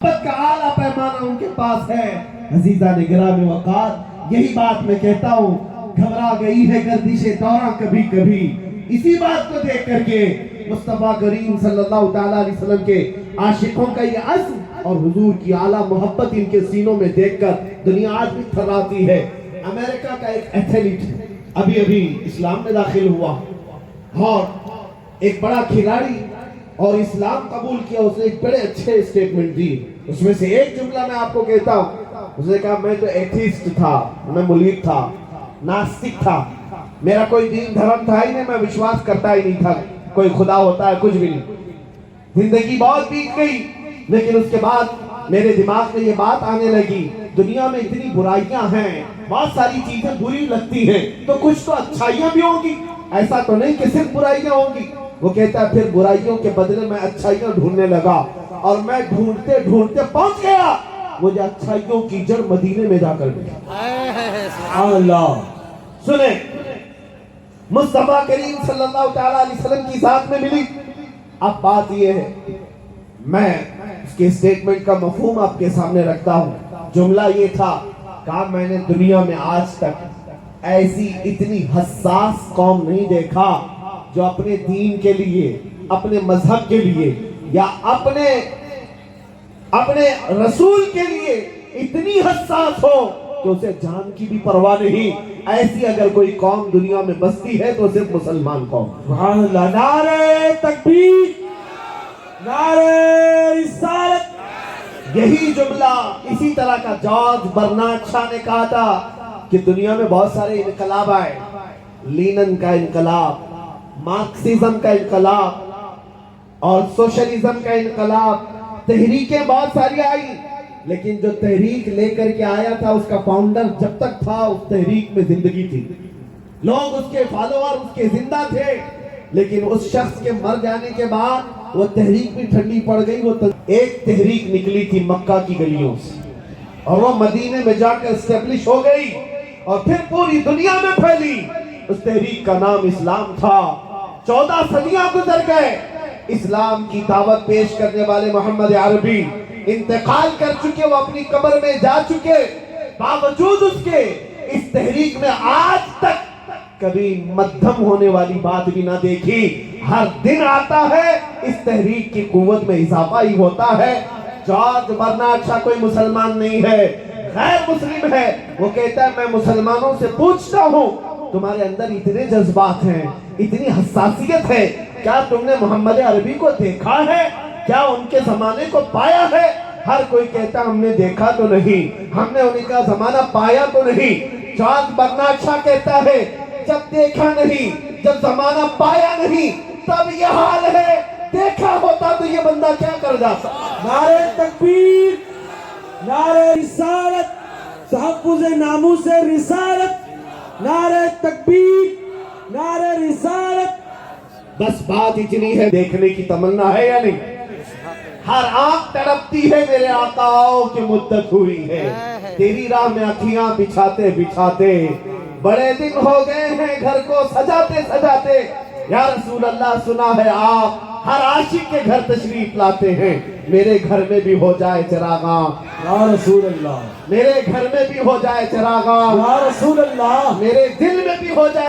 کا اعلیٰ پیمانہ ان کے پاس ہے۔ عزیزان گرامی وقار، یہی بات میں کہتا ہوں، گھبرا گئی ہے گردش دوراں کبھی کبھی، اسی بات کو دیکھ کر کے مصطفیٰ کریم صلی اللہ علیہ وسلم کے عاشقوں کا یہ عزم اور حضور کی اعلیٰ محبت ان کے سینوں میں دیکھ کر دنیا آج بھی تھراتی ہے۔ امریکہ کا ایک ایتھلیٹ ابھی اسلام میں داخل ہوا اور ایک بڑا کھلاڑی اور اسلام قبول کیا، اس نے ایک بڑے اچھے اسٹیٹمنٹ دی۔ اس میں سے ایک جملہ میں آپ کو کہتا ہوں، اس نے کہا میں تو ایتھیسٹ تھا، میں ملحد تھا، ناستک تھا، میرا کوئی دین دھرم تھا ہی نہیں، میں وشواس کرتا ہی نہیں تھا کوئی خدا ہوتا ہے، کچھ بھی نہیں۔ زندگی بہت بیت گئی، لیکن اس کے بعد میرے دماغ میں یہ بات آنے لگی، دنیا میں اتنی برائیاں ہیں، بہت ساری چیزیں بری لگتی ہیں، تو کچھ تو اچھائیاں بھی ہوں گی، ایسا تو نہیں کہ صرف برائیاں ہوں گی۔ وہ کہتا ہے پھر برائیوں کے بدلے میں اچھائیاں ڈھونڈنے لگا، اور میں ڈھونڈتے ڈھونڈتے پہنچ گیا، مجھے اچھائیوں کی جڑ مدینے میں جا کر ملی۔ اللہ سنیں، مصطفیٰ کریم صلی اللہ علیہ وسلم کی ذات میں ملی۔ اب بات یہ ہے، میں اس کے اسٹیٹمنٹ کا مفہوم آپ کے سامنے رکھتا ہوں۔ جملہ یہ تھا، کہا میں نے دنیا میں آج تک ایسی اتنی حساس قوم نہیں دیکھا جو اپنے دین کے لیے، اپنے مذہب کے لیے یا اپنے رسول کے لیے اتنی حساس ہو کہ اسے جان کی بھی پرواہ نہیں۔ ایسی اگر کوئی قوم دنیا میں بستی ہے تو صرف مسلمان قوم۔ سبحان اللہ، نعرہ تکبیر، نعرہ رسالت۔ یہی جملہ اسی طرح کا جارج برنارڈ شاہ نے کہا تھا کہ دنیا میں بہت سارے انقلاب آئے، لینن کا انقلاب، مارکسزم کا انقلاب اور سوشلزم کا انقلاب، تحریکیں بہت ساری آئی، لیکن جو تحریک لے کر کے آیا تھا اس کا فاؤنڈر جب تک تھا اس تحریک میں زندگی تھی، لوگ اس کے فالوور اس کے زندہ تھے، لیکن اس شخص کے مر جانے کے بعد وہ تحریک بھی ٹھنڈی پڑ گئی۔ وہ ایک تحریک نکلی تھی مکہ کی گلیوں سے، اور وہ مدینے میں جا کر اسٹیبلش ہو گئی اور پھر پوری دنیا میں پھیلی۔ اس تحریک کا نام اسلام تھا۔ 14 صدیاں گزر گئے، اسلام کی دعوت پیش کرنے والے محمد عربی انتقال کر چکے، وہ اپنی قبر میں جا چکے، باوجود اس کے اس تحریک میں آج تک کبھی مدھم ہونے والی بات بھی نہ دیکھی۔ ہر دن آتا ہے، اس تحریک کی قوت میں اضافہ ہی ہوتا ہے۔ جارج برنارڈ شاہ کوئی مسلمان نہیں ہے، غیر مسلم ہے، وہ کہتا ہے میں مسلمانوں سے پوچھتا ہوں تمہارے اندر اتنے جذبات ہیں، اتنی حساسیت ہے، کیا تم نے محمد عربی کو دیکھا ہے؟ کیا ان کے زمانے کو پایا ہے؟ ہر کوئی کہتا ہم نے دیکھا تو نہیں، ہم نے ان کا زمانہ پایا تو نہیں۔ جارج برنارڈ شاہ کہتا ہے جب دیکھا نہیں، جب زمانہ پایا نہیں، تب یہ حال ہے، دیکھا ہوتا تو یہ بندہ کیا کر جاتا۔ نعرہ تکبیر، نعرہ رسالت، تحفظ ناموس رسالت، نعرہ تکبیر، نعرہ رسالت۔ بس بات اتنی ہے، دیکھنے کی تمنا ہے یا نہیں؟ ہر آنکھ تڑپتی ہے میرے آقاؤں کی مدت ہوئی ہے، تیری راہ میں اکھیاں بچھاتے بچھاتے بڑے دن ہو گئے ہیں گھر کو سجاتے سجاتے۔ یا رسول اللہ، سنا ہے آپ ہر عاشق کے گھر تشریف لاتے ہیں، میرے گھر میں بھی ہو جائے چراغاں۔ یا رسول اللہ، میرے گھر میں بھی ہو جائے چراغاں۔ یا رسول اللہ، میرے دل میں بھی ہو جائے